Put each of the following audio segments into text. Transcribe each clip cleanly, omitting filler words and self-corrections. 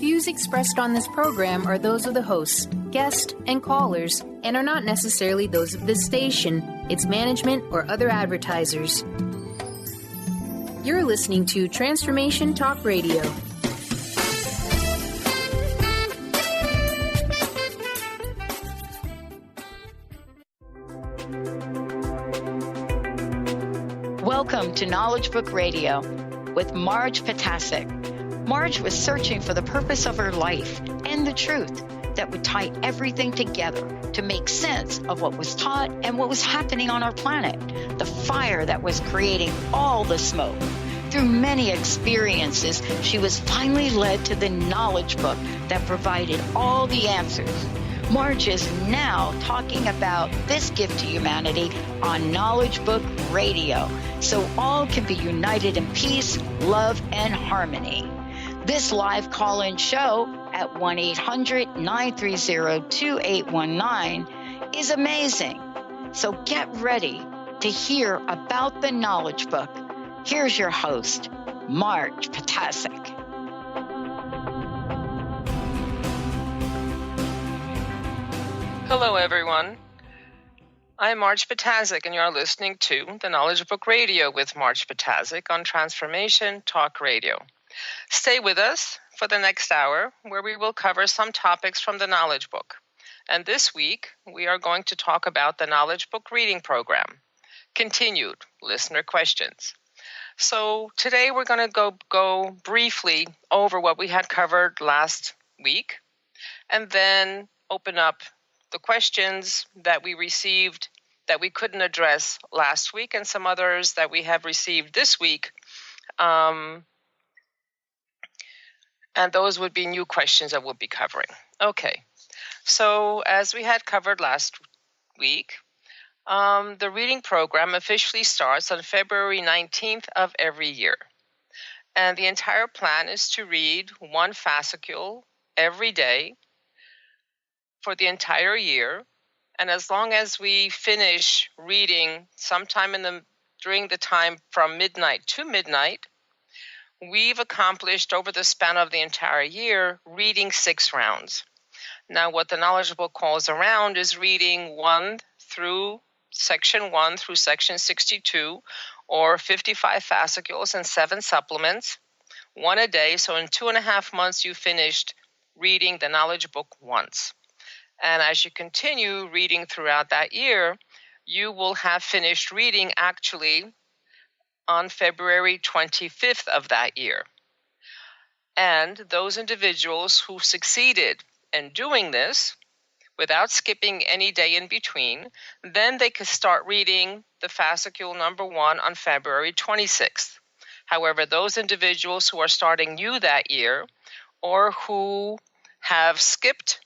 views expressed on this program are those of the hosts, guests, and callers, and are not necessarily those of this station, its management, or other advertisers. You're listening to Transformation Talk Radio. Welcome to Knowledge Book Radio with Marge Ptaszek. Marge was searching for the purpose of her life and the truth that would tie everything together to make sense of what was taught and what was happening on our planet, the fire that was creating all the smoke. Through many experiences, she was finally led to the knowledge book that provided all the answers. Marge is now talking about this gift to humanity on Knowledge Book Radio, so all can be united in peace, love, and harmony. This live call-in show at 1-800-930-2819 is amazing. So get ready to hear about the Knowledge Book. Here's your host, Marge Ptaszek. Hello, everyone. I'm Marge Ptaszek, and you're listening to the Knowledge Book Radio with Marge Ptaszek on Transformation Talk Radio. Stay with us for the next hour, where we will cover some topics from the Knowledge Book. And this week, we are going to talk about the Knowledge Book reading program, continued listener questions. So today we're going to go briefly over what we had covered last week, and then open up the questions that we received that we couldn't address last week, and some others that we have received this week. And those would be new questions that we'll be covering. Okay, so as we had covered last week, the reading program officially starts on February 19th of every year. And the entire plan is to read one fascicule every day for the entire year. And as long as we finish reading sometime during the time from midnight to midnight, we've accomplished over the span of the entire year reading 6 rounds. Now, what the Knowledge Book calls a round is reading section 1 through section 62, or 55 fascicles and 7 supplements, 1 a day. So in 2.5 months, you finished reading the Knowledge Book once. And as you continue reading throughout that year, you will have finished reading actually on February 25th of that year. And those individuals who succeeded in doing this without skipping any day in between, then they could start reading the fascicule number 1 on February 26th. However, those individuals who are starting new that year, or who have skipped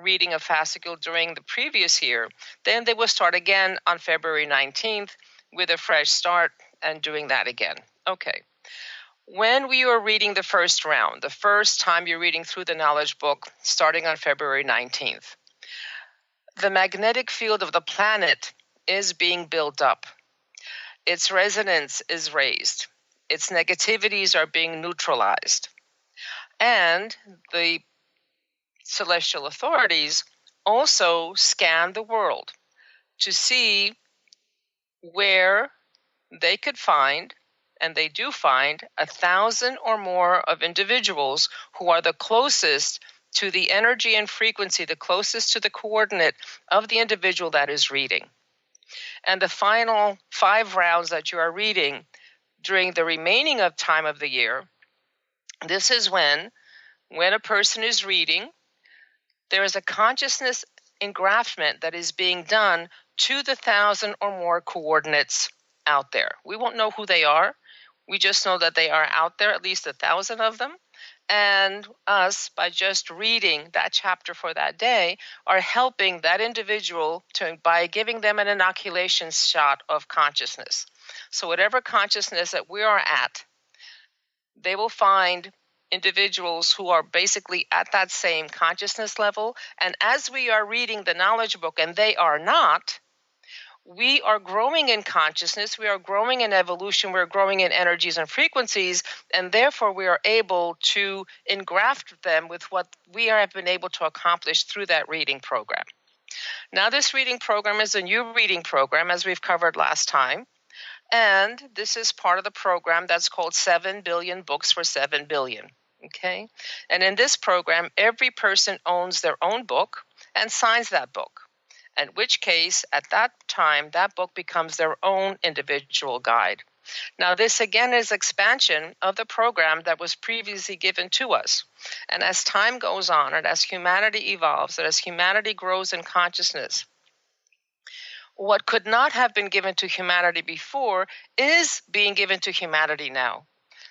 reading a fascicule during the previous year, then they will start again on February 19th with a fresh start and doing that again. Okay. When we are reading the first round, the first time you're reading through the Knowledge Book, starting on February 19th, the magnetic field of the planet is being built up. Its resonance is raised. Its negativities are being neutralized. And the celestial authorities also scan the world to see where they could find, and they do find, 1,000 or more of individuals who are the closest to the energy and frequency, the closest to the coordinate of the individual that is reading. And the final 5 rounds that you are reading during the remaining of time of the year, this is when a person is reading, there is a consciousness engraftment that is being done to the 1,000 or more coordinates out there. We won't know who they are. We just know that they are out there, at least 1,000 of them. And us, by just reading that chapter for that day, are helping that individual by giving them an inoculation shot of consciousness. So whatever consciousness that we are at, they will find individuals who are basically at that same consciousness level. And as we are reading the Knowledge Book, and they are not, we are growing in consciousness, we are growing in evolution, we're growing in energies and frequencies, and therefore we are able to engraft them with what we have been able to accomplish through that reading program. Now, this reading program is a new reading program, as we've covered last time, and this is part of the program that's called 7 Billion Books for 7 Billion. Okay? And in this program, every person owns their own book and signs that book. In which case, at that time, that book becomes their own individual guide. Now, this again is expansion of the program that was previously given to us. And as time goes on, and as humanity evolves, and as humanity grows in consciousness, what could not have been given to humanity before is being given to humanity now.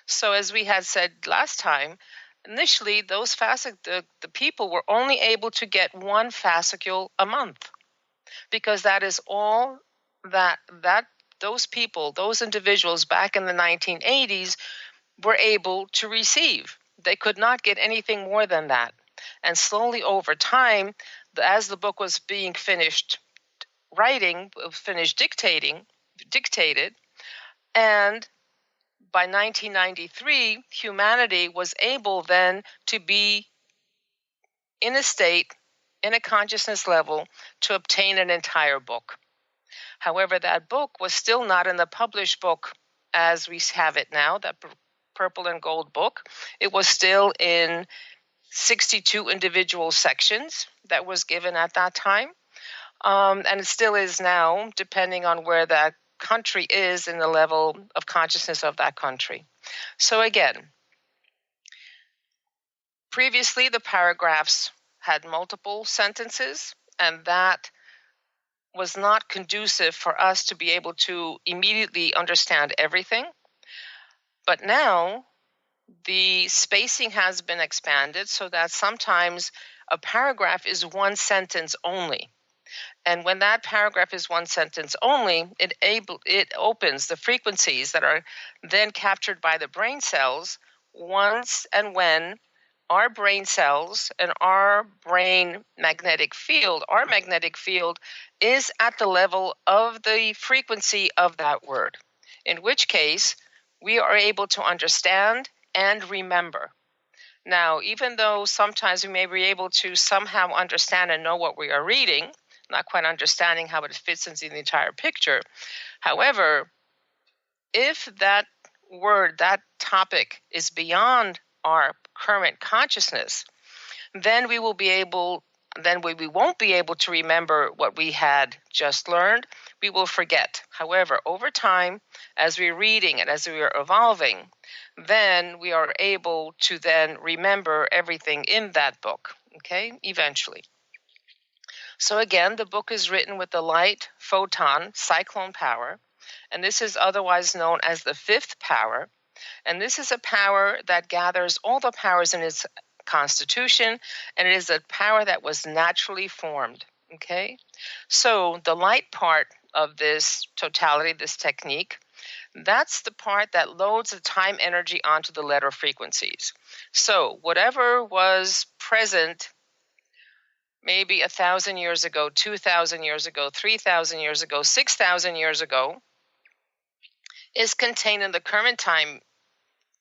So as we had said last time, initially those the people were only able to get one fascicule a month, because that is all that those people, those individuals back in the 1980s were able to receive. They could not get anything more than that. And slowly over time, as the book was being finished dictated, and by 1993, humanity was able then to be in a state, in a consciousness level, to obtain an entire book. However, that book was still not in the published book as we have it now, that purple and gold book. It was still in 62 individual sections that was given at that time. And it still is now, depending on where that country is in the level of consciousness of that country. So again, previously the paragraphs had multiple sentences, and that was not conducive for us to be able to immediately understand everything. But now the spacing has been expanded so that sometimes a paragraph is one sentence only. And when that paragraph is one sentence only, it opens the frequencies that are then captured by the brain cells once and when our brain cells and our brain magnetic field is at the level of the frequency of that word, in which case we are able to understand and remember. Now, even though sometimes we may be able to somehow understand and know what we are reading, not quite understanding how it fits into the entire picture. However, if that word, that topic is beyond our current consciousness, then we won't be able to remember what we had just learned. We will forget. However, over time, as we're reading and as we are evolving, then we are able to then remember everything in that book, okay, eventually. So again, the book is written with the light photon cyclone power, and this is otherwise known as the fifth power. And this is a power that gathers all the powers in its constitution, and it is a power that was naturally formed, okay? So the light part of this totality, this technique, that's the part that loads the time energy onto the letter frequencies. So whatever was present maybe 1,000 years ago, 2,000 years ago, 3,000 years ago, 6,000 years ago, is contained in the current time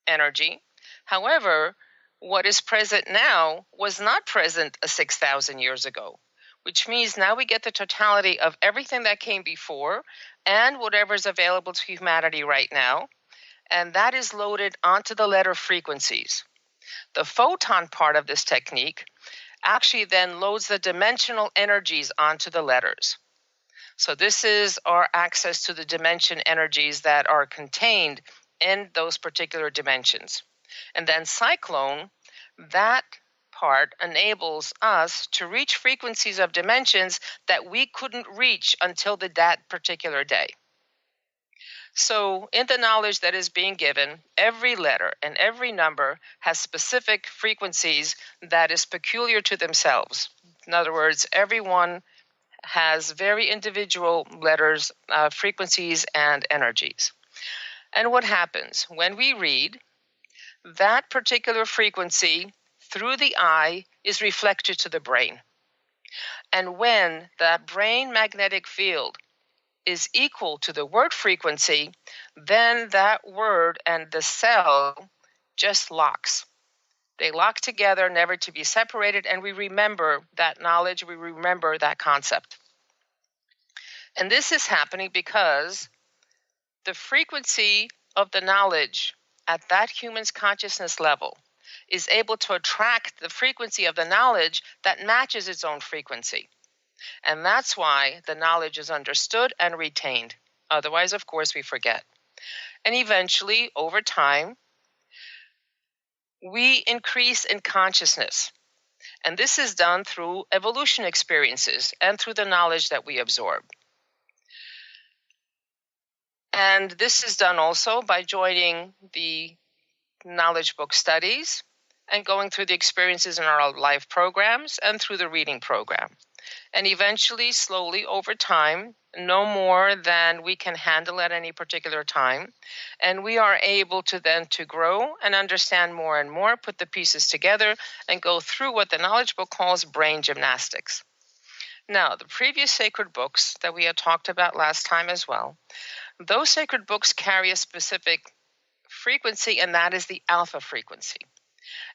energy. However, what is present now was not present 6,000 years ago, which means now we get the totality of everything that came before and whatever is available to humanity right now, and that is loaded onto the letter frequencies. The photon part of this technique actually then loads the dimensional energies onto the letters. So this is our access to the dimension energies that are contained in those particular dimensions. And then cyclone, that part enables us to reach frequencies of dimensions that we couldn't reach until that particular day. So in the knowledge that is being given, every letter and every number has specific frequencies that is peculiar to themselves. In other words, everyone has very individual letters, frequencies, and energies. And what happens? When we read, that particular frequency through the eye is reflected to the brain. And when that brain magnetic field is equal to the word frequency, then that word and the cell just locks. They lock together, never to be separated, and we remember that knowledge, we remember that concept. And this is happening because the frequency of the knowledge at that human's consciousness level is able to attract the frequency of the knowledge that matches its own frequency. And that's why the knowledge is understood and retained. Otherwise, of course, we forget. And eventually, over time, we increase in consciousness. And this is done through evolution experiences and through the knowledge that we absorb. And this is done also by joining the knowledge book studies and going through the experiences in our live programs and through the reading program. And eventually, slowly, over time, no more than we can handle at any particular time. And we are able to then to grow and understand more and more, put the pieces together, and go through what the knowledge book calls brain gymnastics. Now, the previous sacred books that we had talked about last time as well, those sacred books carry a specific frequency, and that is the alpha frequency.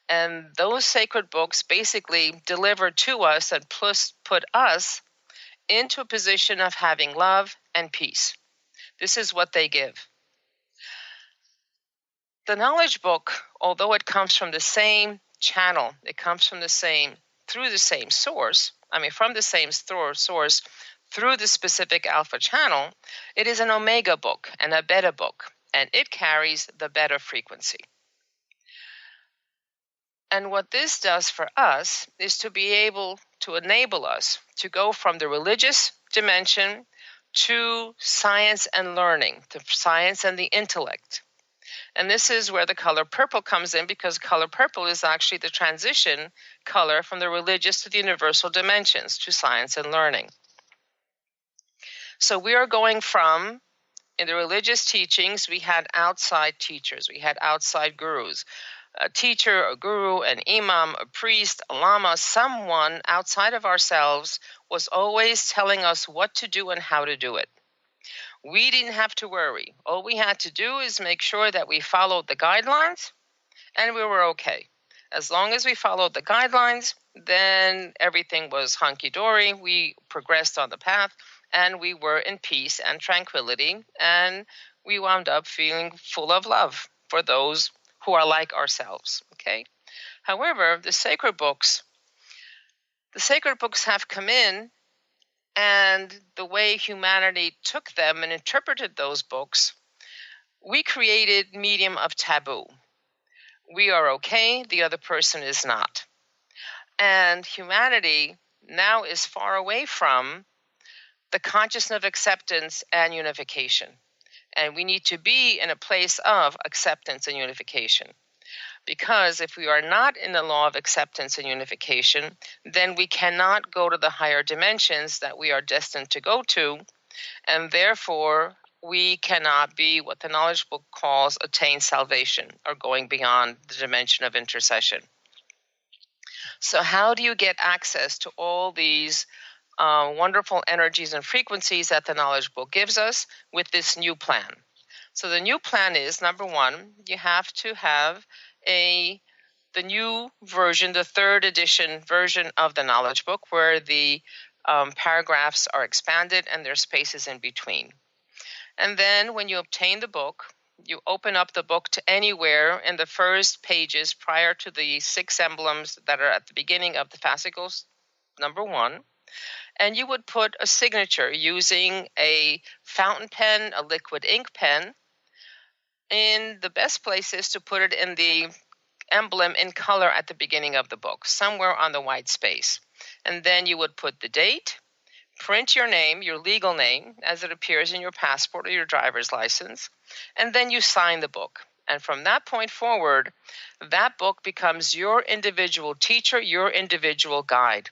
And those sacred books basically deliver to us and plus put us into a position of having love and peace. This is what they give. The knowledge book, although it comes from the same channel, it comes from the same, through the same source, from the same source through the specific alpha channel, it is an omega book and a beta book, and it carries the beta frequency. And what this does for us is to be able to enable us to go from the religious dimension to science and learning, to science and the intellect. And this is where the color purple comes in, because color purple is actually the transition color from the religious to the universal dimensions, to science and learning. So we are going from, in the religious teachings, we had outside teachers, we had outside gurus. A teacher, a guru, an imam, a priest, a lama, someone outside of ourselves was always telling us what to do and how to do it. We didn't have to worry. All we had to do is make sure that we followed the guidelines, and we were okay. As long as we followed the guidelines, then everything was hunky-dory. We progressed on the path, and we were in peace and tranquility, and we wound up feeling full of love for those who are like ourselves, okay? However, the sacred books have come in, and the way humanity took them and interpreted those books, we created medium of taboo. We are okay, the other person is not. And humanity now is far away from the consciousness of acceptance and unification. And we need to be in a place of acceptance and unification. Because if we are not in the law of acceptance and unification, then we cannot go to the higher dimensions that we are destined to go to. And therefore, we cannot be what the knowledge book calls attain salvation, or going beyond the dimension of intercession. So how do you get access to all these wonderful energies and frequencies that the knowledge book gives us with this new plan? So the new plan is, number one, you have to have the new version, the third edition version of the knowledge book, where the paragraphs are expanded and there's spaces in between. And then when you obtain the book, you open up the book to anywhere in the first pages prior to the 6 emblems that are at the beginning of the fascicles, number 1. And you would put a signature using a fountain pen, a liquid ink pen. In the best place is to put it in the emblem in color at the beginning of the book, somewhere on the white space. And then you would put the date, print your name, your legal name, as it appears in your passport or your driver's license, and then you sign the book. And from that point forward, that book becomes your individual teacher, your individual guide.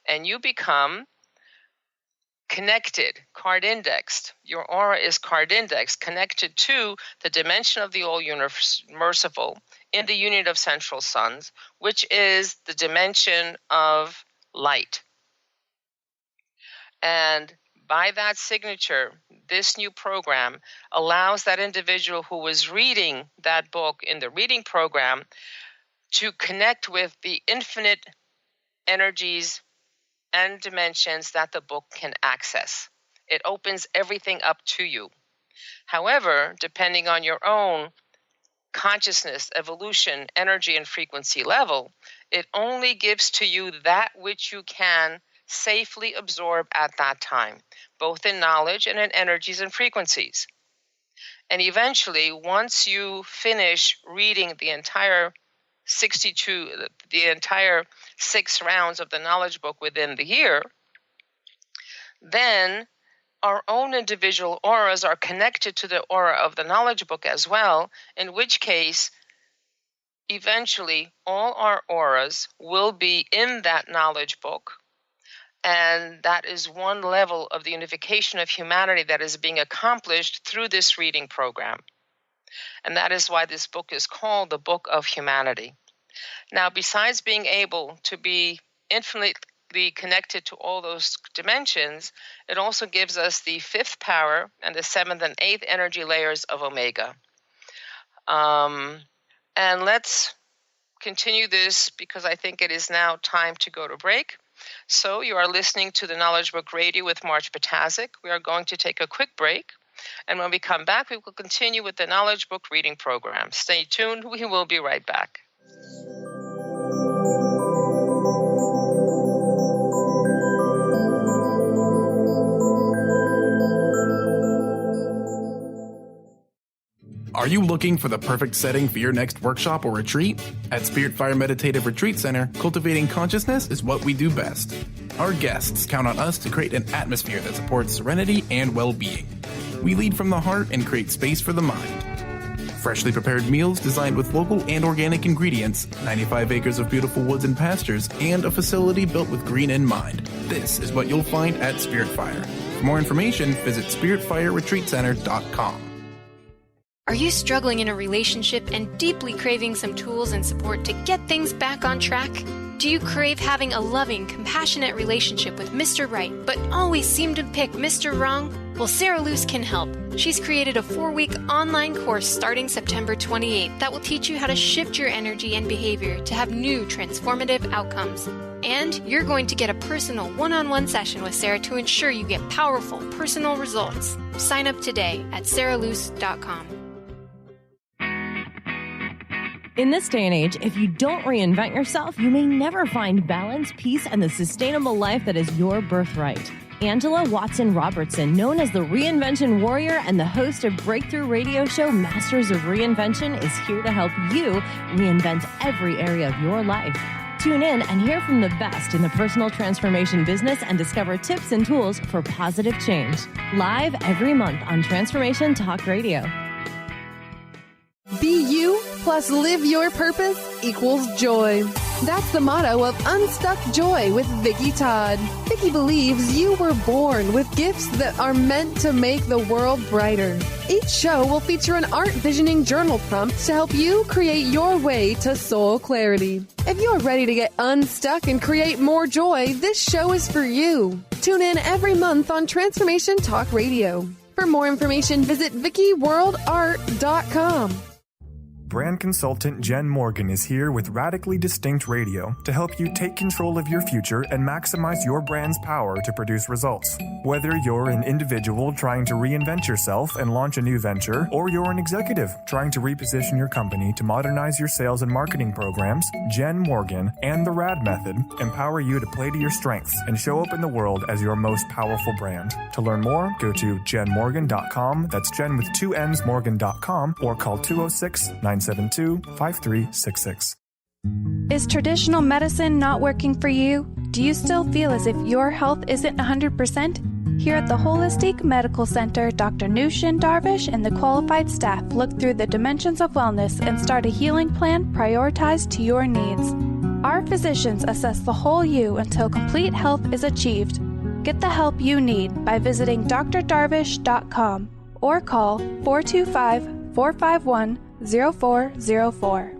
And you become connected, card indexed. Your aura is card indexed, connected to the dimension of the all-merciful in the unit of central suns, which is the dimension of light. And By that signature, this new program allows that individual who was reading that book in the reading program to connect with the infinite energies and dimensions that the book can access. It opens everything up to you. However, depending on your own consciousness, evolution, energy, and frequency level, it only gives to you that which you can safely absorb at that time, both in knowledge and in energies and frequencies. And eventually, once you finish reading the entire 6 rounds of the knowledge book within the year, then our own individual auras are connected to the aura of the knowledge book as well, in which case, eventually, all our auras will be in that knowledge book. And that is one level of the unification of humanity that is being accomplished through this reading program. And that is why this book is called the Book of Humanity. Now, besides being able to be infinitely connected to all those dimensions, it also gives us the 5th power and the 7th and 8th energy layers of Omega. And let's continue this because I think it is now time to go to break. So you are listening to the Knowledge Book Radio with Marge Ptaszek. We are going to take a quick break. And when we come back, we will continue with the Knowledge Book reading program. Stay tuned. We will be right back. Are you looking for the perfect setting for your next workshop or retreat? At Spiritfire Meditative Retreat Center, cultivating consciousness is what we do best. Our guests count on us to create an atmosphere that supports serenity and well-being. We lead from the heart and create space for the mind. Freshly prepared meals designed with local and organic ingredients, 95 acres of beautiful woods and pastures, and a facility built with green in mind. This is what you'll find at Spiritfire. For more information, visit spiritfireretreatcenter.com. Are you struggling in a relationship and deeply craving some tools and support to get things back on track? Do you crave having a loving, compassionate relationship with Mr. Right, but always seem to pick Mr. Wrong? Well, Sarah Luce can help. She's created a 4-week online course starting September 28th that will teach you how to shift your energy and behavior to have new transformative outcomes. And you're going to get a personal one-on-one session with Sarah to ensure you get powerful, personal results. Sign up today at sarahluce.com. In this day and age, if you don't reinvent yourself, you may never find balance, peace, and the sustainable life that is your birthright. Angela Watson Robertson, known as the Reinvention Warrior and the host of breakthrough radio show Masters of Reinvention, is here to help you reinvent every area of your life. Tune in and hear from the best in the personal transformation business and discover tips and tools for positive change. Live every month on Transformation Talk Radio. Be you plus live your purpose equals joy. That's the motto of Unstuck Joy with Vicki Todd. Vicki believes you were born with gifts that are meant to make the world brighter. Each show will feature an art visioning journal prompt to help you create your way to soul clarity. If you're ready to get unstuck and create more joy, this show is for you. Tune in every month on Transformation Talk Radio. For more information, visit VickiWorldArt.com. Brand consultant Jen Morgan is here with Radically Distinct Radio to help you take control of your future and maximize your brand's power to produce results. Whether you're an individual trying to reinvent yourself and launch a new venture, or you're an executive trying to reposition your company to modernize your sales and marketing programs, Jen Morgan and the RAD Method empower you to play to your strengths and show up in the world as your most powerful brand. To learn more, go to jenmorgan.com, that's Jen with 2 N's, Morgan.com, or call 206-972-5366. Is traditional medicine not working for you? Do you still feel as if your health isn't 100%? Here at the Holistic Medical Center, Dr. Nushin Darvish and the qualified staff look through the dimensions of wellness and start a healing plan prioritized to your needs. Our physicians assess the whole you until complete health is achieved. Get the help you need by visiting drdarvish.com or call 425-451-0404.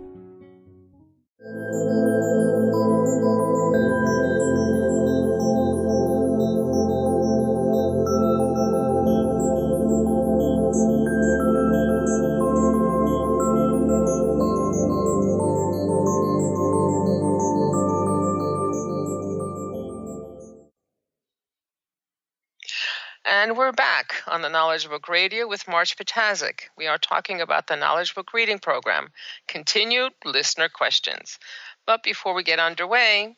And we're back on the Knowledge Book Radio with Marge Ptaszek. We are talking about the Knowledge Book Reading Program, continued listener questions. But before we get underway,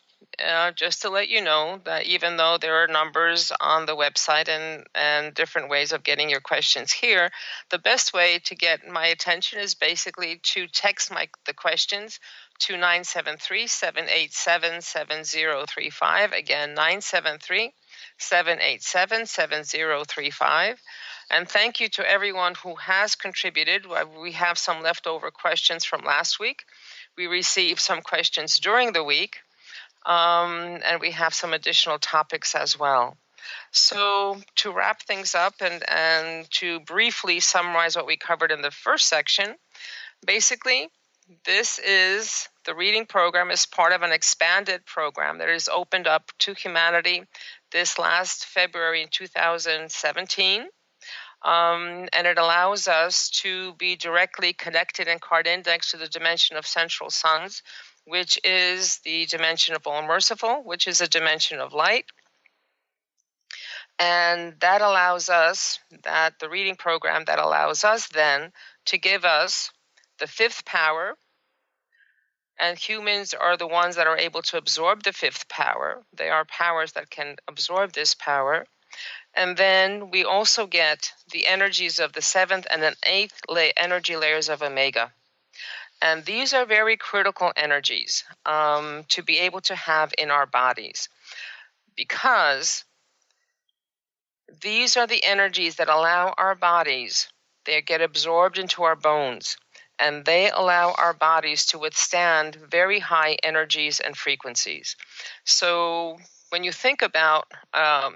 just to let you know that even though there are numbers on the website and different ways of getting your questions here, the best way to get my attention is basically to text the questions to 973-787-7035. Again, 973-787-7035. And thank you to everyone who has contributed. We have some leftover questions from last week. We received some questions during the week, and we have some additional topics as well. So to wrap things up and to briefly summarize what we covered in the first section, basically, the reading program is part of an expanded program that is opened up to humanity this last February in 2017. And it allows us to be directly connected and card indexed to the dimension of central suns, which is the dimension of all merciful, which is a dimension of light. And that allows us, the reading program that allows us then to give us the fifth power. And humans are the ones that are able to absorb the fifth power. They are powers that can absorb this power. And then we also get the energies of the seventh and then eighth energy layers of Omega. And these are very critical energies to be able to have in our bodies, because these are the energies that allow our bodies, they get absorbed into our bones, and they allow our bodies to withstand very high energies and frequencies. So when you think about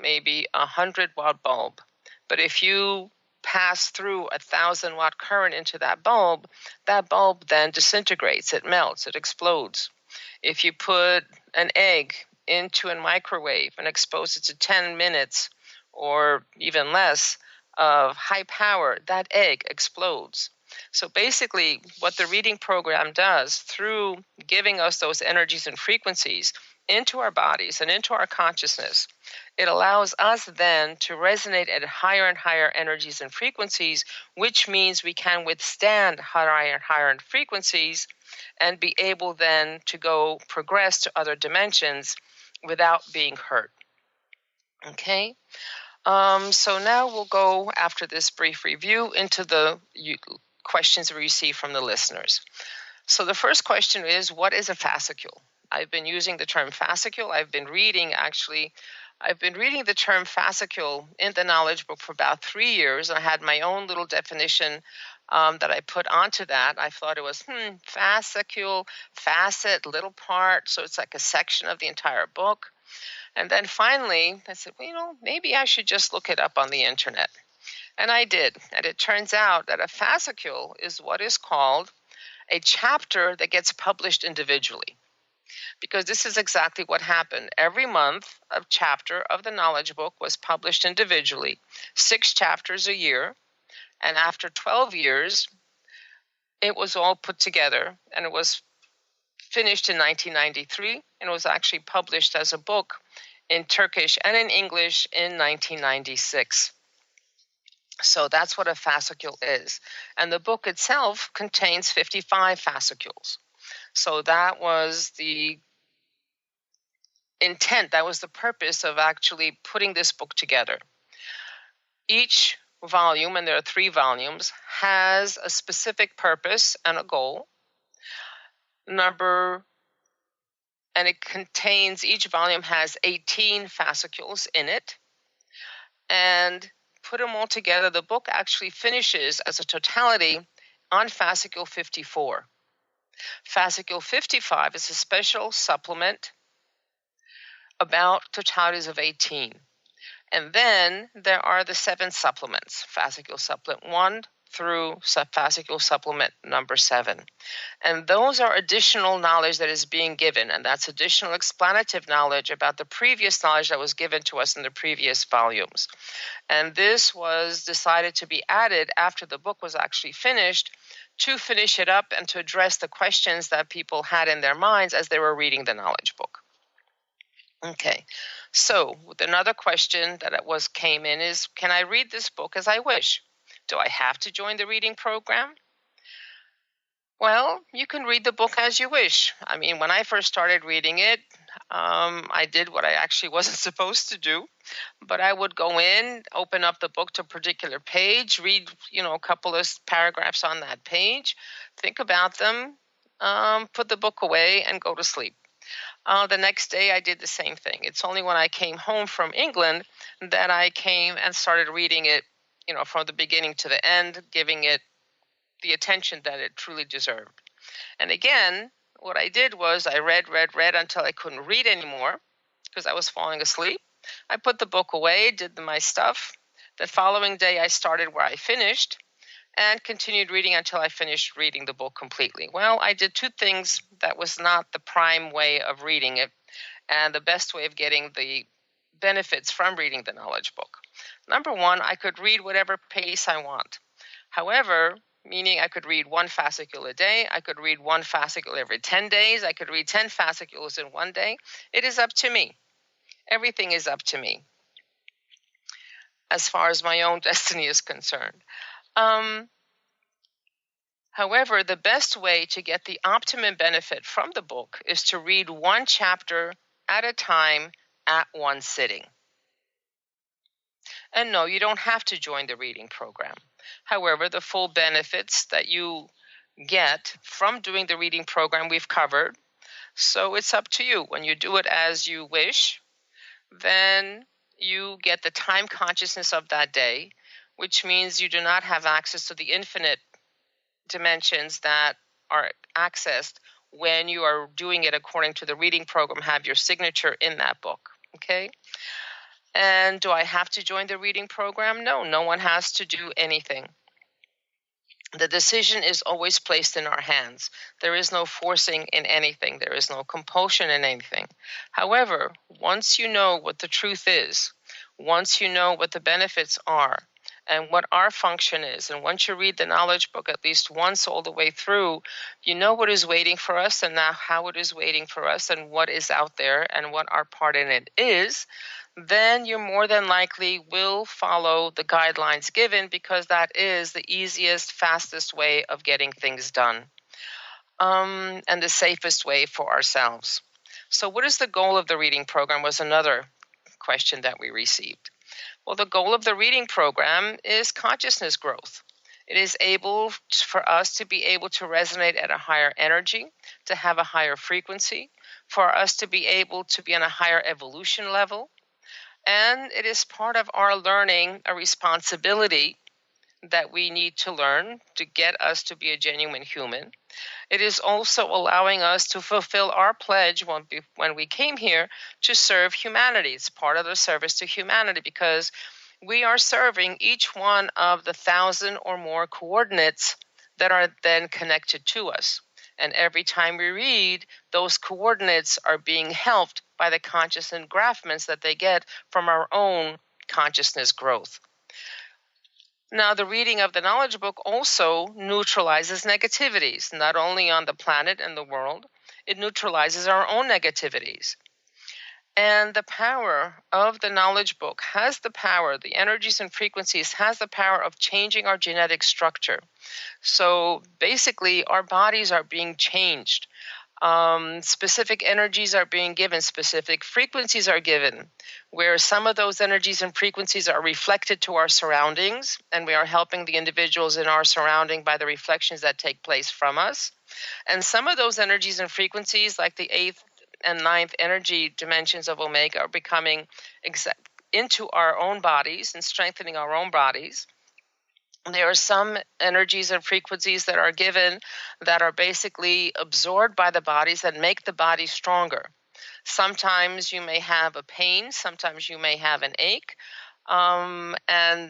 maybe 100-watt bulb, but if you pass through 1,000-watt current into that bulb then disintegrates, it melts, it explodes. If you put an egg into a microwave and expose it to 10 minutes or even less of high power, that egg explodes. So basically, what the reading program does through giving us those energies and frequencies into our bodies and into our consciousness, it allows us then to resonate at higher and higher energies and frequencies, which means we can withstand higher and higher frequencies and be able then to go progress to other dimensions without being hurt. Okay? So now we'll go, after this brief review, into the questions we received from the listeners. So the first question is, what is a fascicule? I've been using the term fascicule. I've been reading the term fascicule in the knowledge book for about 3 years. I had my own little definition that I put onto that. I thought it was, fascicule, facet, little part. So it's like a section of the entire book. And then finally, I said, maybe I should just look it up on the internet. And I did. And it turns out that a fascicule is what is called a chapter that gets published individually. Because this is exactly what happened. Every month, a chapter of the knowledge book was published individually, 6 chapters a year. And after 12 years, it was all put together. And it was finished in 1993. And it was actually published as a book in Turkish and in English in 1996. So that's what a fascicule is. And the book itself contains 55 fascicules. So that was the intent, that was the purpose of actually putting this book together. Each volume, and there are 3 volumes, has a specific purpose and a goal. And it contains, each volume has 18 fascicules in it. And put them all together, the book actually finishes as a totality on fascicule 54. Fascicule 55 is a special supplement about totalities of 18. And then there are the 7 supplements, fascicule supplement 1 through fascicule supplement number 7. And those are additional knowledge that is being given, and that's additional explanative knowledge about the previous knowledge that was given to us in the previous volumes. And this was decided to be added after the book was actually finished, to finish it up and to address the questions that people had in their minds as they were reading the knowledge book. Okay, so another question that came in is, can I read this book as I wish? Do I have to join the reading program? Well, you can read the book as you wish. I mean, when I first started reading it, I did what I actually wasn't supposed to do. But I would go in, open up the book to a particular page, read, a couple of paragraphs on that page, think about them, put the book away, and go to sleep. The next day, I did the same thing. It's only when I came home from England that I came and started reading it, from the beginning to the end, giving it the attention that it truly deserved. And again, what I did was I read until I couldn't read anymore because I was falling asleep. I put the book away, did my stuff. The following day, I started where I finished and continued reading until I finished reading the book completely. Well, I did two things that was not the prime way of reading it and the best way of getting the benefits from reading the knowledge book. Number one, I could read whatever pace I want. However, meaning I could read one fascicule a day, I could read one fascicule every 10 days, I could read 10 fascicules in one day. It is up to me. Everything is up to me as far as my own destiny is concerned. However, the best way to get the optimum benefit from the book is to read one chapter at a time at one sitting. And no, you don't have to join the reading program. However, the full benefits that you get from doing the reading program we've covered. So it's up to you. When you do it as you wish, then you get the time consciousness of that day, which means you do not have access to the infinite dimensions that are accessed when you are doing it according to the reading program, have your signature in that book, okay? And do I have to join the reading program? No, no one has to do anything. The decision is always placed in our hands. There is no forcing in anything. There is no compulsion in anything. However, once you know what the truth is, once you know what the benefits are, and what our function is, and once you read the knowledge book at least once all the way through, you know what is waiting for us and now how it is waiting for us and what is out there and what our part in it is, then you more than likely will follow the guidelines given because that is the easiest, fastest way of getting things done, and the safest way for ourselves. So what is the goal of the reading program was another question that we received. Well, the goal of the reading program is consciousness growth. It is able for us to be able to resonate at a higher energy, to have a higher frequency, for us to be able to be on a higher evolution level. And it is part of our learning a responsibility that we need to learn to get us to be a genuine human. It is also allowing us to fulfill our pledge when we came here to serve humanity. It's part of the service to humanity because we are serving each one of the 1,000 or more coordinates that are then connected to us. And every time we read, those coordinates are being helped by the conscious engraftments that they get from our own consciousness growth. Now, the reading of the knowledge book also neutralizes negativities, not only on the planet and the world, it neutralizes our own negativities. And the power of the knowledge book has the power, the energies and frequencies has the power of changing our genetic structure. So basically, our bodies are being changed. Specific energies are being given, specific frequencies are given, where some of those energies and frequencies are reflected to our surroundings, and we are helping the individuals in our surrounding by the reflections that take place from us. And some of those energies and frequencies, like the 8th and 9th energy dimensions of Omega, are becoming into our own bodies and strengthening our own bodies. There are some energies and frequencies that are given that are basically absorbed by the bodies that make the body stronger. Sometimes you may have a pain, sometimes you may have an ache, and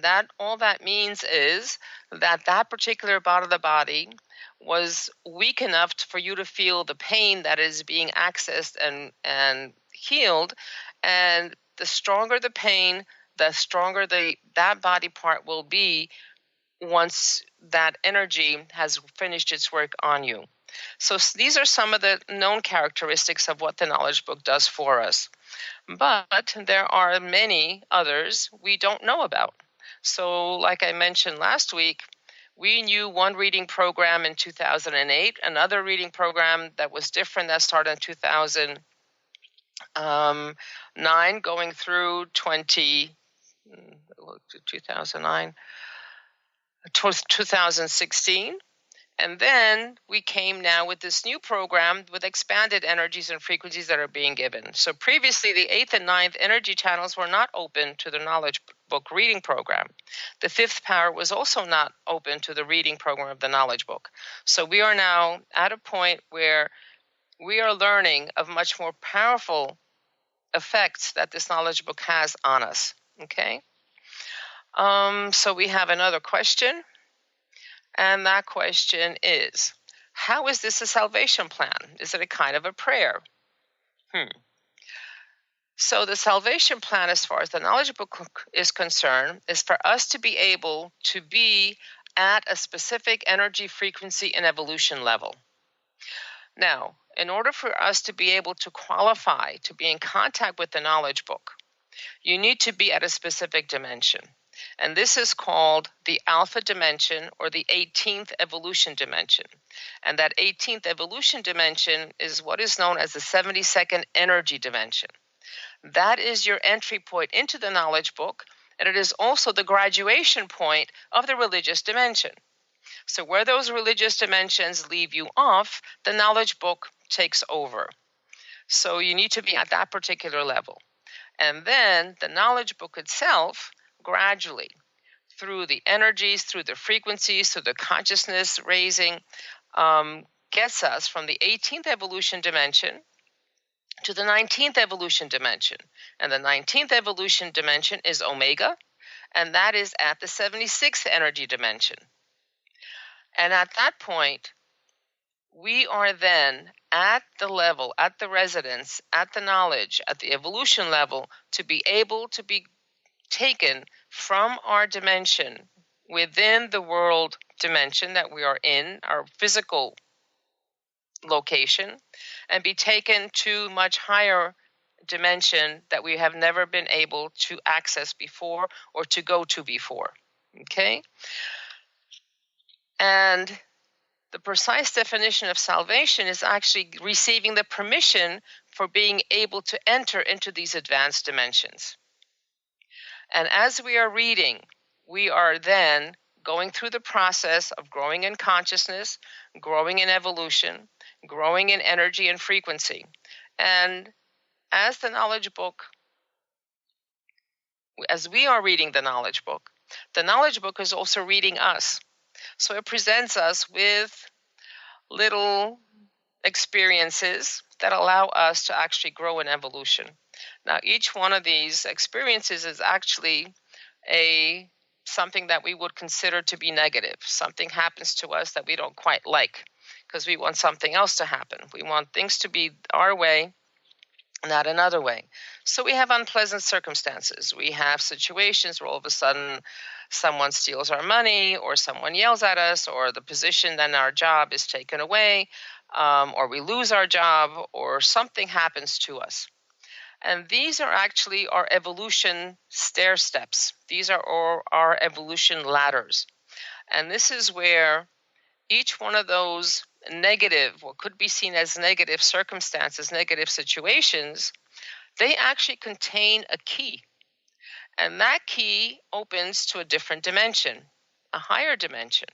that all that means is that particular part of the body was weak enough for you to feel the pain that is being accessed and healed, and the stronger the pain, the stronger that body part will be once that energy has finished its work on you. So these are some of the known characteristics of what the knowledge book does for us. But there are many others we don't know about. So like I mentioned last week, we knew one reading program in 2008, another reading program that was different that started in 2009, going through 2009, 2016. And then we came now with this new program with expanded energies and frequencies that are being given. So previously, the 8th and 9th energy channels were not open to the knowledge book reading program. The 5th power was also not open to the reading program of the knowledge book. So we are now at a point where we are learning of much more powerful effects that this knowledge book has on us. Okay? So we have another question. And that question is, how is this a salvation plan? Is it a kind of a prayer? So the salvation plan, as far as the knowledge book is concerned, is for us to be able to be at a specific energy, frequency, and evolution level. Now, in order for us to be able to qualify to be in contact with the knowledge book, you need to be at a specific dimension. And this is called the alpha dimension, or the 18th evolution dimension. And that 18th evolution dimension is what is known as the 72nd energy dimension. That is your entry point into the knowledge book, and it is also the graduation point of the religious dimension. So where those religious dimensions leave you off, the knowledge book takes over. So you need to be at that particular level. And then the knowledge book itself, gradually, through the energies, through the frequencies, through the consciousness raising, gets us from the 18th evolution dimension to the 19th evolution dimension. And the 19th evolution dimension is Omega, and that is at the 76th energy dimension. And at that point, we are then at the level, at the residence, at the knowledge, at the evolution level, to be able to be taken from our dimension within the world dimension that we are in, our physical location, and be taken to much higher dimension that we have never been able to access before or to go to before. Okay? And the precise definition of salvation is actually receiving the permission for being able to enter into these advanced dimensions. And as we are reading, we are then going through the process of growing in consciousness, growing in evolution, growing in energy and frequency. And as the knowledge book, as we are reading the knowledge book is also reading us. So it presents us with little experiences that allow us to actually grow in evolution. Now, each one of these experiences is actually something that we would consider to be negative. Something happens to us that we don't quite like because we want something else to happen. We want things to be our way, not another way. So we have unpleasant circumstances. We have situations where all of a sudden someone steals our money, or someone yells at us, or the position in our job is taken away, or we lose our job, or something happens to us. And these are actually our evolution stair steps. These are our evolution ladders. And this is where each one of those negative, what could be seen as negative circumstances, negative situations, they actually contain a key. And that key opens to a different dimension, a higher dimension.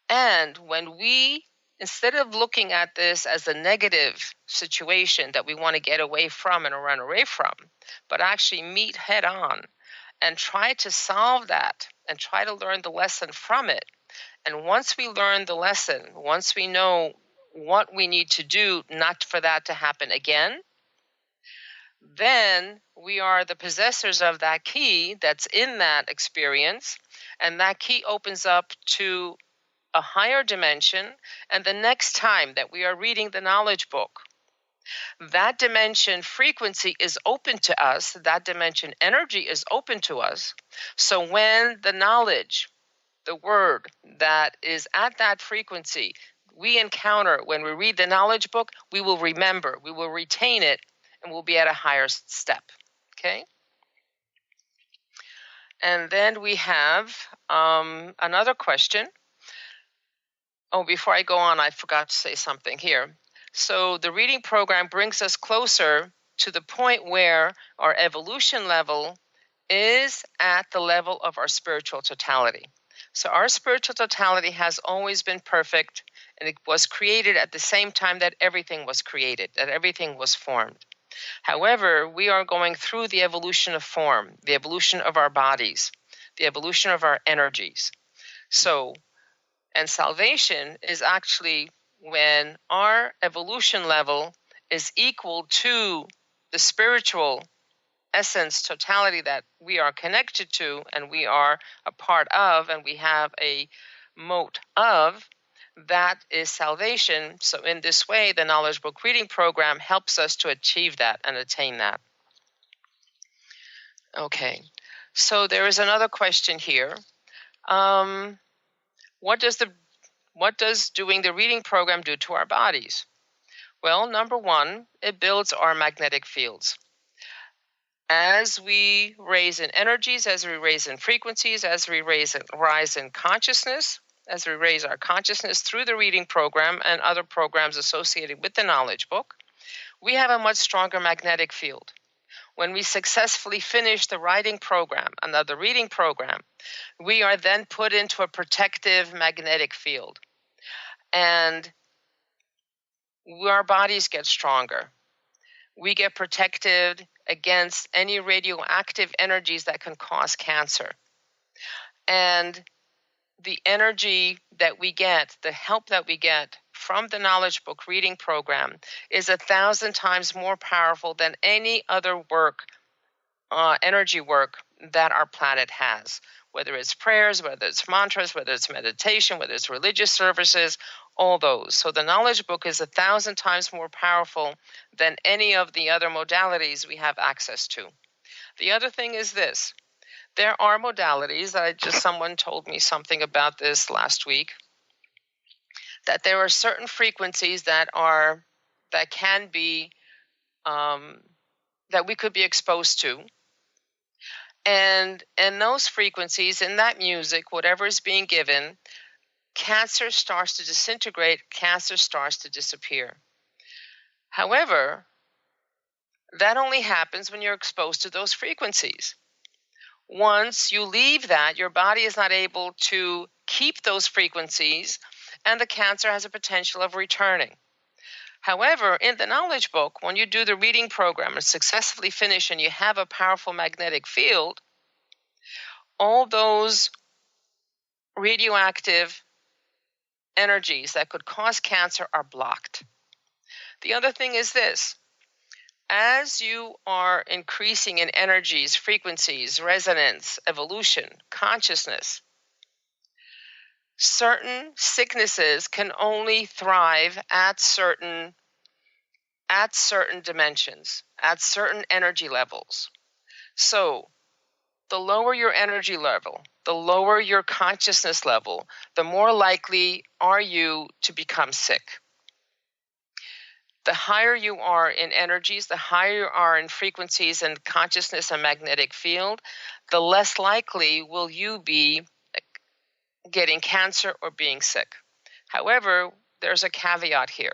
And when we, instead of looking at this as a negative situation that we want to get away from and run away from, but actually meet head on and try to solve that and try to learn the lesson from it. And once we learn the lesson, once we know what we need to do not for that to happen again, then we are the possessors of that key that's in that experience, and that key opens up to a higher dimension. And the next time that we are reading the knowledge book, that dimension frequency is open to us, that dimension energy is open to us. So when the knowledge, the word that is at that frequency we encounter when we read the knowledge book, we will remember, we will retain it, and we'll be at a higher step. Okay? And then we have another question. Oh, before I go on, I forgot to say something here. So the reading program brings us closer to the point where our evolution level is at the level of our spiritual totality. So our spiritual totality has always been perfect, and it was created at the same time that everything was created, that everything was formed. However, we are going through the evolution of form, the evolution of our bodies, the evolution of our energies. So, and salvation is actually when our evolution level is equal to the spiritual essence, totality that we are connected to and we are a part of and we have a mote of. That is salvation. So in this way, the Knowledge Book Reading Program helps us to achieve that and attain that. Okay, so there is another question here. What does doing the reading program do to our bodies? Well, number one, it builds our magnetic fields. As we raise in energies, as we raise in frequencies, as we rise in consciousness, as we raise our consciousness through the reading program and other programs associated with the knowledge book, we have a much stronger magnetic field. When we successfully finish the writing program and the reading program, we are then put into a protective magnetic field. And our bodies get stronger. We get protected against any radioactive energies that can cause cancer. And the energy that we get, the help that we get from the Knowledge Book Reading Program is 1,000 times more powerful than any other work, energy work that our planet has. Whether it's prayers, whether it's mantras, whether it's meditation, whether it's religious services, all those. So the Knowledge Book is 1,000 times more powerful than any of the other modalities we have access to. The other thing is this. There are modalities that someone told me something about this last week, that there are certain frequencies that can be, that we could be exposed to. And in those frequencies, in that music, whatever is being given, cancer starts to disintegrate, cancer starts to disappear. However, that only happens when you're exposed to those frequencies. Once you leave that, your body is not able to keep those frequencies, and the cancer has a potential of returning. However, in the Knowledge Book, when you do the reading program and successfully finish and you have a powerful magnetic field, all those radioactive energies that could cause cancer are blocked. The other thing is this. As you are increasing in energies, frequencies, resonance, evolution, consciousness, certain sicknesses can only thrive at certain dimensions, at certain energy levels. So the lower your energy level, the lower your consciousness level, the more likely are you to become sick. The higher you are in energies, the higher you are in frequencies and consciousness and magnetic field, the less likely will you be getting cancer or being sick. However, there's a caveat here.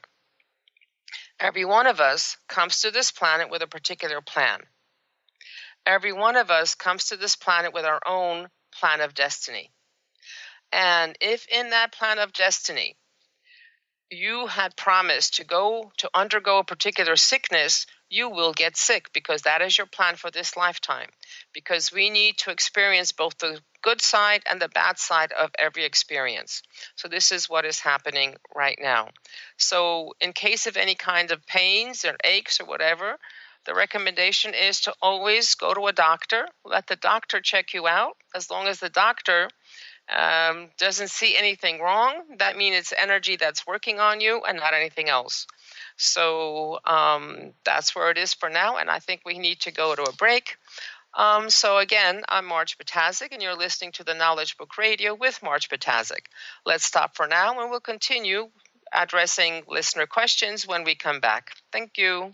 Every one of us comes to this planet with a particular plan. Every one of us comes to this planet with our own plan of destiny. And if in that plan of destiny, you had promised to undergo a particular sickness, you will get sick because that is your plan for this lifetime. Because we need to experience both the good side and the bad side of every experience. So this is what is happening right now. So in case of any kind of pains or aches or whatever, the recommendation is to always go to a doctor, let the doctor check you out. As long as the doctor doesn't see anything wrong, that means it's energy that's working on you and not anything else. So that's where it is for now, and I think we need to go to a break. So again, I'm Marge Ptaszek, and you're listening to the Knowledge Book Radio with Marge Ptaszek. Let's stop for now, and we'll continue addressing listener questions when we come back. Thank you.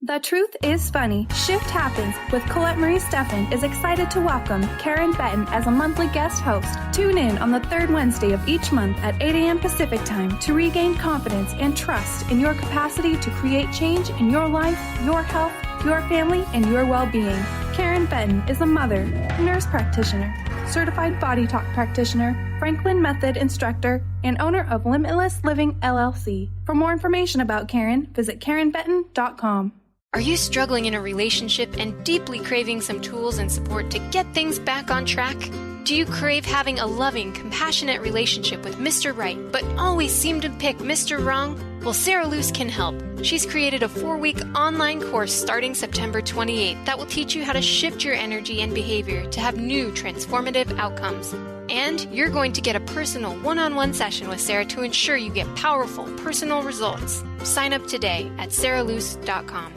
The Truth is Funny. Shift Happens with Colette Marie Steffen is excited to welcome Karen Benton as a monthly guest host. Tune in on the third Wednesday of each month at 8 a.m. Pacific Time to regain confidence and trust in your capacity to create change in your life, your health, your family, and your well-being. Karen Benton is a mother, nurse practitioner, certified body talk practitioner, Franklin Method instructor, and owner of Limitless Living LLC. For more information about Karen, visit KarenBenton.com. Are you struggling in a relationship and deeply craving some tools and support to get things back on track? Do you crave having a loving, compassionate relationship with Mr. Right, but always seem to pick Mr. Wrong? Well, Sarah Luce can help. She's created a 4-week online course starting September 28th that will teach you how to shift your energy and behavior to have new transformative outcomes. And you're going to get a personal one-on-one session with Sarah to ensure you get powerful, personal results. Sign up today at sarahluce.com.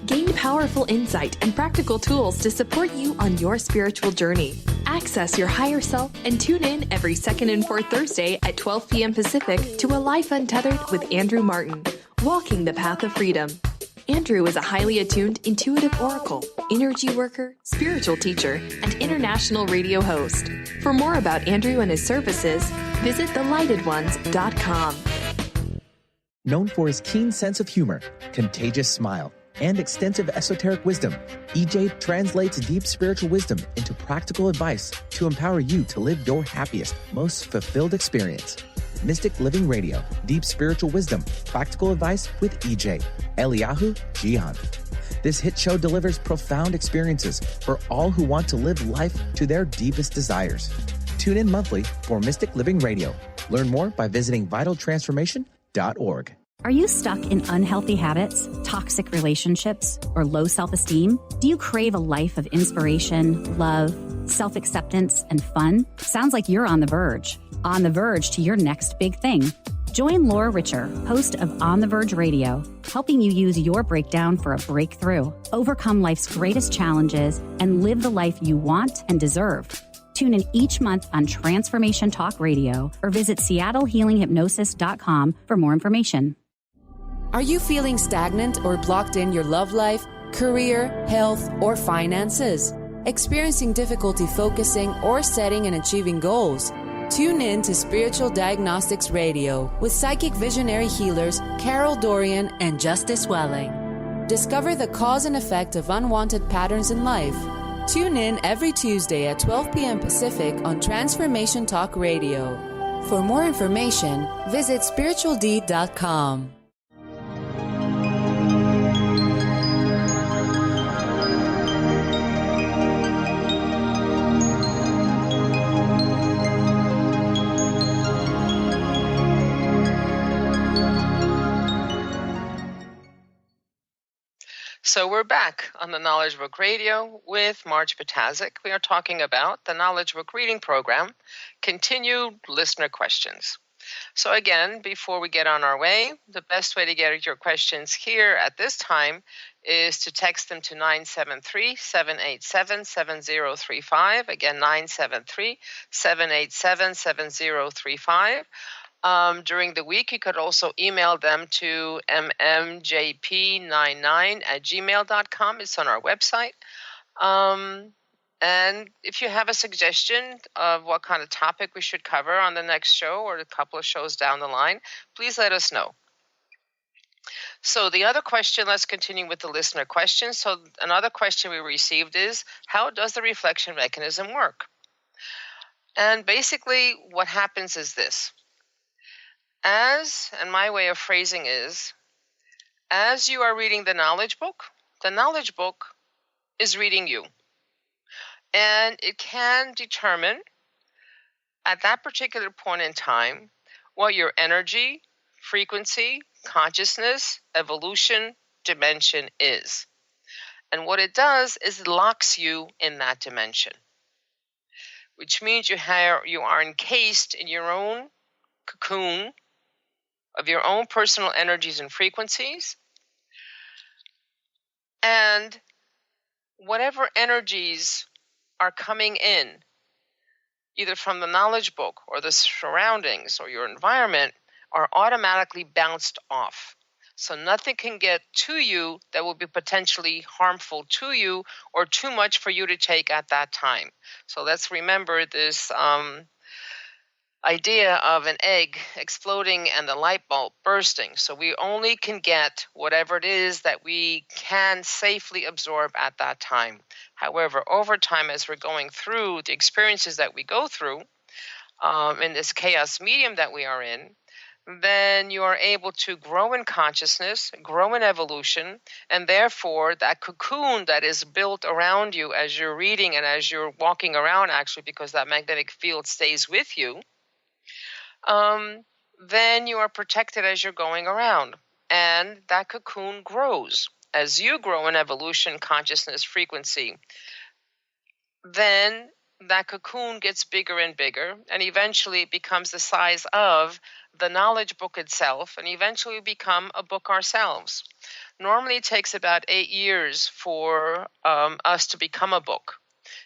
Gain powerful insight and practical tools to support you on your spiritual journey. Access your higher self and tune in every second and fourth Thursday at 12 p.m. Pacific to A Life Untethered with Andrew Martin, Walking the Path of Freedom. Andrew is a highly attuned, intuitive oracle, energy worker, spiritual teacher, and international radio host. For more about Andrew and his services, visit thelightedones.com. Known for his keen sense of humor, contagious smile, and extensive esoteric wisdom, EJ translates deep spiritual wisdom into practical advice to empower you to live your happiest, most fulfilled experience. Mystic Living Radio, Deep Spiritual Wisdom, Practical Advice with EJ, Eliyahu Jihan. This hit show delivers profound experiences for all who want to live life to their deepest desires. Tune in monthly for Mystic Living Radio. Learn more by visiting vitaltransformation.org. Are you stuck in unhealthy habits, toxic relationships, or low self-esteem? Do you crave a life of inspiration, love, self-acceptance, and fun? Sounds like you're on the verge to your next big thing. Join Laura Richer, host of On the Verge Radio, helping you use your breakdown for a breakthrough, overcome life's greatest challenges, and live the life you want and deserve. Tune in each month on Transformation Talk Radio or visit SeattleHealingHypnosis.com for more information. Are you feeling stagnant or blocked in your love life, career, health, or finances? Experiencing difficulty focusing or setting and achieving goals? Tune in to Spiritual Diagnostics Radio with psychic visionary healers Carol Dorian and Justice Welling. Discover the cause and effect of unwanted patterns in life. Tune in every Tuesday at 12 p.m. Pacific on Transformation Talk Radio. For more information, visit spiritualdeed.com. So we're back on the Knowledge Book Radio with Marge Ptaszek. We are talking about the Knowledge Book Reading Program, continued listener questions. So again, before we get on our way, the best way to get your questions here at this time is to text them to 973-787-7035. Again, 973-787-7035. During the week, you could also email them to mmjp99@gmail.com. It's on our website. And if you have a suggestion of what kind of topic we should cover on the next show or a couple of shows down the line, please let us know. So the other question, let's continue with the listener question. So another question we received is, how does the reflection mechanism work? And basically what happens is this. And my way of phrasing is, as you are reading the knowledge book is reading you. And it can determine at that particular point in time what your energy, frequency, consciousness, evolution, dimension is. And what it does is it locks you in that dimension, which means you are encased in your own cocoon of your own personal energies and frequencies, and whatever energies are coming in, either from the knowledge book or the surroundings or your environment, are automatically bounced off. So nothing can get to you that will be potentially harmful to you or too much for you to take at that time. So let's remember this idea of an egg exploding and the light bulb bursting. So we only can get whatever it is that we can safely absorb at that time. However, over time, as we're going through the experiences that we go through in this chaos medium that we are in, then you are able to grow in consciousness, grow in evolution, and therefore that cocoon that is built around you as you're reading and as you're walking around, actually, because that magnetic field stays with you, then you are protected as you're going around. And that cocoon grows. As you grow in evolution, consciousness, frequency, then that cocoon gets bigger and bigger, and eventually it becomes the size of the knowledge book itself, and eventually we become a book ourselves. Normally it takes about 8 years for us to become a book,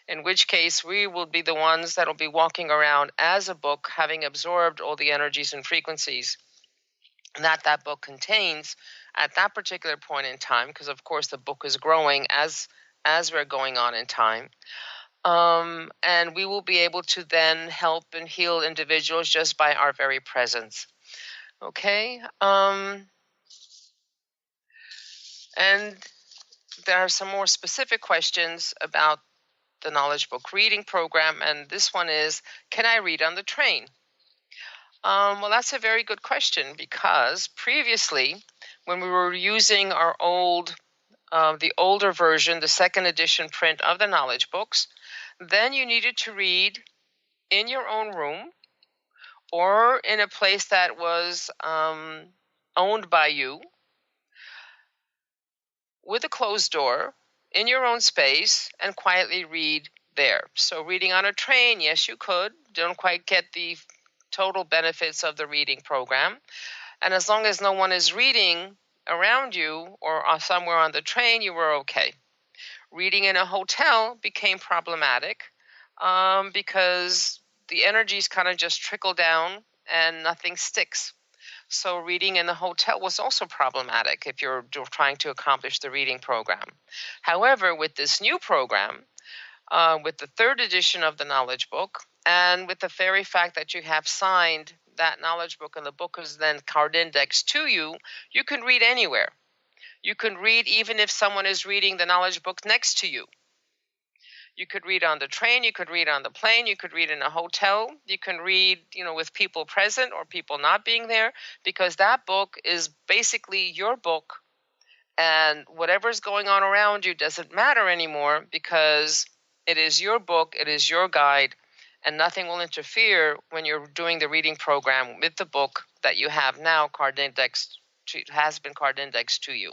in which case we will be the ones that will be walking around as a book, having absorbed all the energies and frequencies that book contains at that particular point in time, because of course the book is growing as we're going on in time. And we will be able to then help and heal individuals just by our very presence. Okay? And there are some more specific questions about the Knowledge Book reading program, and this one is, can I read on the train? Well, that's a very good question, because previously, when we were using our the older version, the second edition print of the Knowledge Books, then you needed to read in your own room or in a place that was owned by you with a closed door in your own space and quietly read there. So reading on a train, yes, you could. Don't quite get the total benefits of the reading program. And as long as no one is reading around you or somewhere on the train, you were okay. Reading in a hotel became problematic because the energies kind of just trickle down and nothing sticks. So reading in the hotel was also problematic if you're trying to accomplish the reading program. However, with this new program, with the third edition of the Knowledge Book, and with the very fact that you have signed that Knowledge Book and the book is then card indexed to you, you can read anywhere. You can read even if someone is reading the Knowledge Book next to you. You could read on the train, you could read on the plane, you could read in a hotel, you can read, with people present or people not being there, because that book is basically your book, and whatever's going on around you doesn't matter anymore, because it is your book, it is your guide, and nothing will interfere when you're doing the reading program with the book that you have now has been card indexed to you.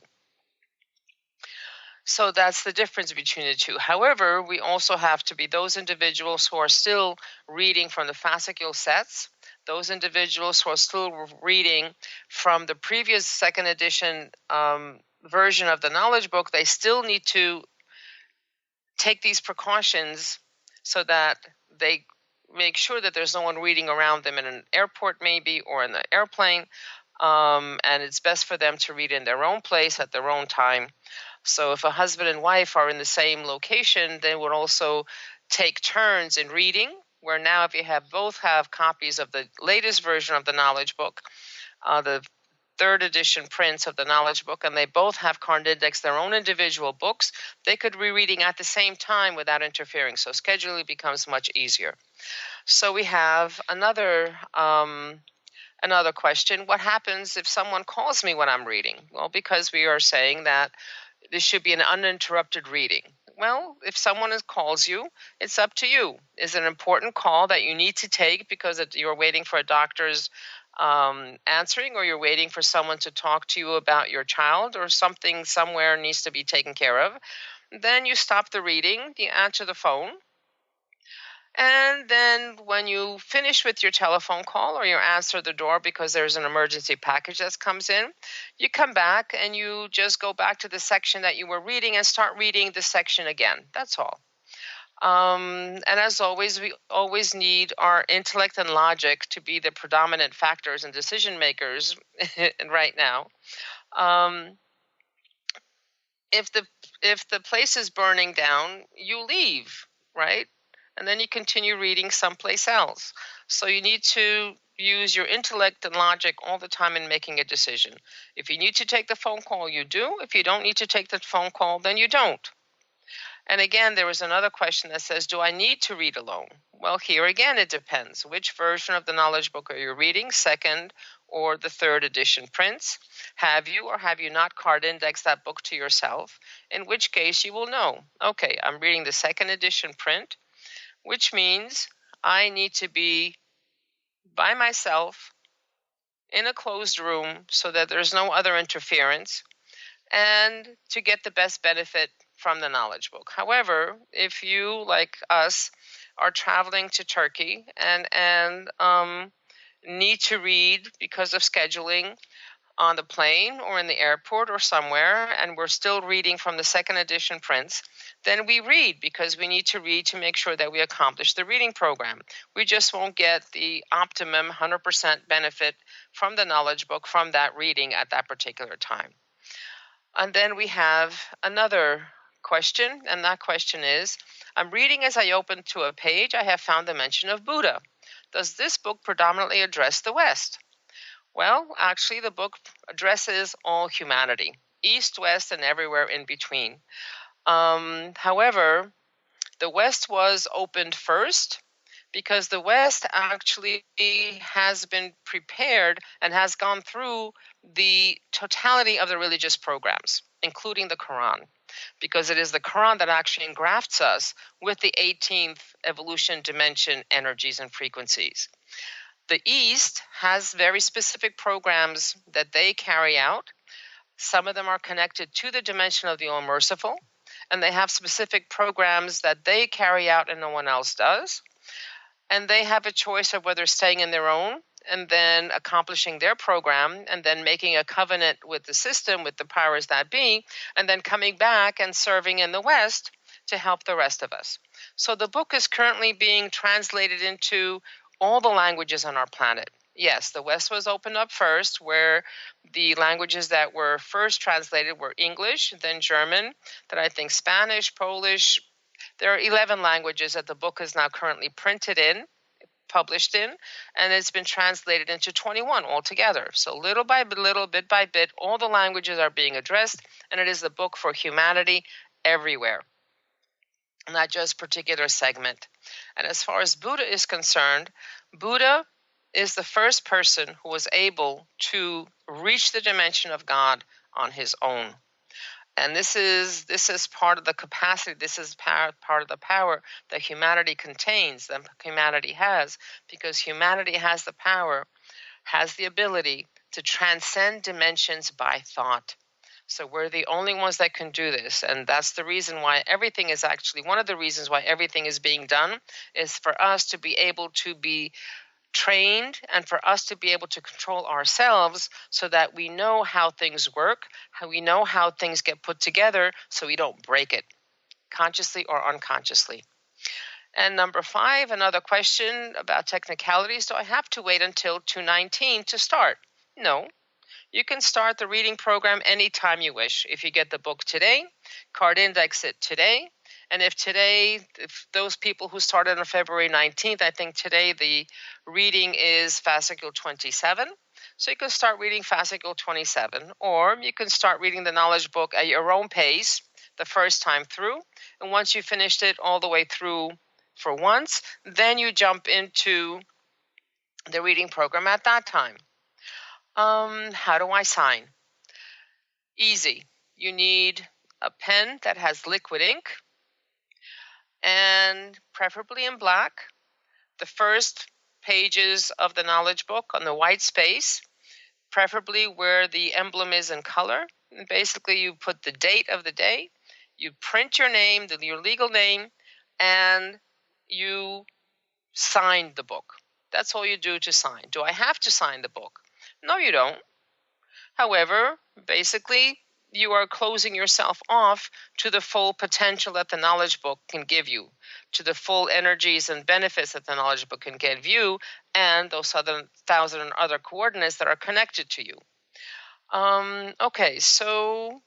So that's the difference between the two. However, we also have to be those individuals who are still reading from the fascicle sets, those individuals who are still reading from the previous second edition version of the Knowledge Book. They still need to take these precautions so that they make sure that there's no one reading around them in an airport maybe or in the airplane, and it's best for them to read in their own place at their own time. So if a husband and wife are in the same location, they would also take turns in reading, where now if you both have copies of the latest version of the Knowledge Book, the third edition prints of the Knowledge Book, and they both have card indexed their own individual books, they could be reading at the same time without interfering. So scheduling becomes much easier. So we have another question. What happens if someone calls me when I'm reading? Well, because we are saying that this should be an uninterrupted reading. Well, if someone calls you, it's up to you. Is it an important call that you need to take because you're waiting for a doctor's answering, or you're waiting for someone to talk to you about your child, or something somewhere needs to be taken care of? Then you stop the reading, you answer the phone, and then when you finish with your telephone call or you answer the door because there's an emergency package that comes in, you come back and you just go back to the section that you were reading and start reading the section again. That's all. And as always, we always need our intellect and logic to be the predominant factors and decision makers right now. If the place is burning down, you leave, right? And then you continue reading someplace else. So you need to use your intellect and logic all the time in making a decision. If you need to take the phone call, you do. If you don't need to take the phone call, then you don't. And again, there was another question that says, do I need to read alone? Well, here again, it depends. Which version of the knowledge book are you reading, second or the third edition prints? Have you or have you not card indexed that book to yourself? In which case you will know, okay, I'm reading the second edition print, which means I need to be by myself in a closed room so that there's no other interference and to get the best benefit from the knowledge book. However, if you, like us, are traveling to Turkey and need to read because of scheduling on the plane or in the airport or somewhere, and we're still reading from the second edition prints, then we read because we need to read to make sure that we accomplish the reading program. We just won't get the optimum 100% benefit from the knowledge book from that reading at that particular time. And then we have another question, and that question is, I'm reading as I open to a page, I have found the mention of Buddha. Does this book predominantly address the West? Well, actually, the book addresses all humanity, East, West, and everywhere in between. However, the West was opened first because the West actually has been prepared and has gone through the totality of the religious programs, including the Quran, because it is the Quran that actually engrafts us with the 18th evolution dimension energies and frequencies. The East has very specific programs that they carry out. Some of them are connected to the dimension of the All-Merciful, and they have specific programs that they carry out and no one else does. And they have a choice of whether staying in their own and then accomplishing their program and then making a covenant with the system, with the powers that be, and then coming back and serving in the West to help the rest of us. So the book is currently being translated into all the languages on our planet. Yes, the West was opened up first, where the languages that were first translated were English, then German, then I think Spanish, Polish. There are 11 languages that the book is now currently printed in, published in, and it's been translated into 21 altogether. So little by little, bit by bit, all the languages are being addressed, and it is the book for humanity everywhere, not just particular segment. And as far as Buddha is concerned, Buddha is the first person who was able to reach the dimension of God on his own. And this is part of the capacity, this is part of the power that humanity contains, that humanity has, because humanity has the power, has the ability to transcend dimensions by thought. So we're the only ones that can do this, and that's the reason why everything is actually, one of the reasons why everything is being done is for us to be able to be trained and for us to be able to control ourselves so that we know how things work, how we know how things get put together so we don't break it, consciously or unconsciously. And number 5, another question about technicalities. Do I have to wait until 219 to start? No. You can start the reading program anytime you wish. If you get the book today, card index it today. And if those people who started on February 19th, I think today the reading is fascicle 27. So you can start reading fascicle 27, or you can start reading the knowledge book at your own pace the first time through. And once you finished it all the way through for once, then you jump into the reading program at that time. How do I sign? Easy. You need a pen that has liquid ink, and preferably in black. The first pages of the knowledge book on the white space, preferably where the emblem is in color. And basically, you put the date of the day, you print your name, your legal name, and you sign the book. That's all you do to sign. Do I have to sign the book? No, you don't. However, basically, you are closing yourself off to the full potential that the knowledge book can give you, to the full energies and benefits that the knowledge book can give you, and those 1,000 other coordinates that are connected to you. Okay, so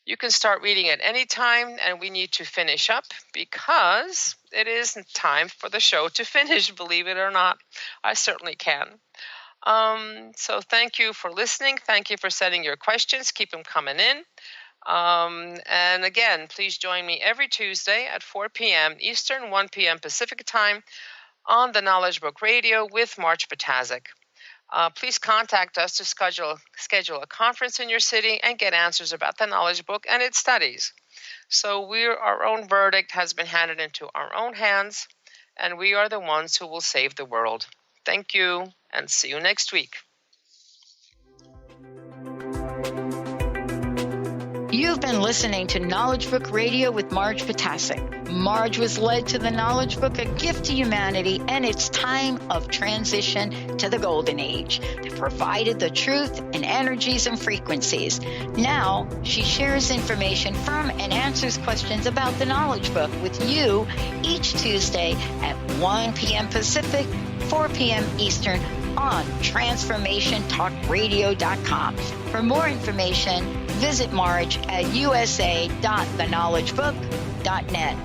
you can start reading at any time, and we need to finish up because it is time for the show to finish, believe it or not. I certainly can. So thank you for listening. Thank you for sending your questions. Keep them coming in. And again, please join me every Tuesday at 4 p.m. Eastern, 1 p.m. Pacific time on the Knowledge Book Radio with Marge Ptaszek. Please contact us to schedule a conference in your city and get answers about the knowledge book and its studies. So our own verdict has been handed into our own hands, and we are the ones who will save the world. Thank you, and see you next week. You've been listening to Knowledge Book Radio with Marge Ptaszek. Marge was led to the Knowledge Book, a gift to humanity, and its time of transition to the Golden Age that provided the truth and energies and frequencies. Now, she shares information from and answers questions about the Knowledge Book with you each Tuesday at 1 p.m. Pacific, 4 p.m. Eastern on TransformationTalkRadio.com. For more information, visit Marge at usa.theknowledgebook.net.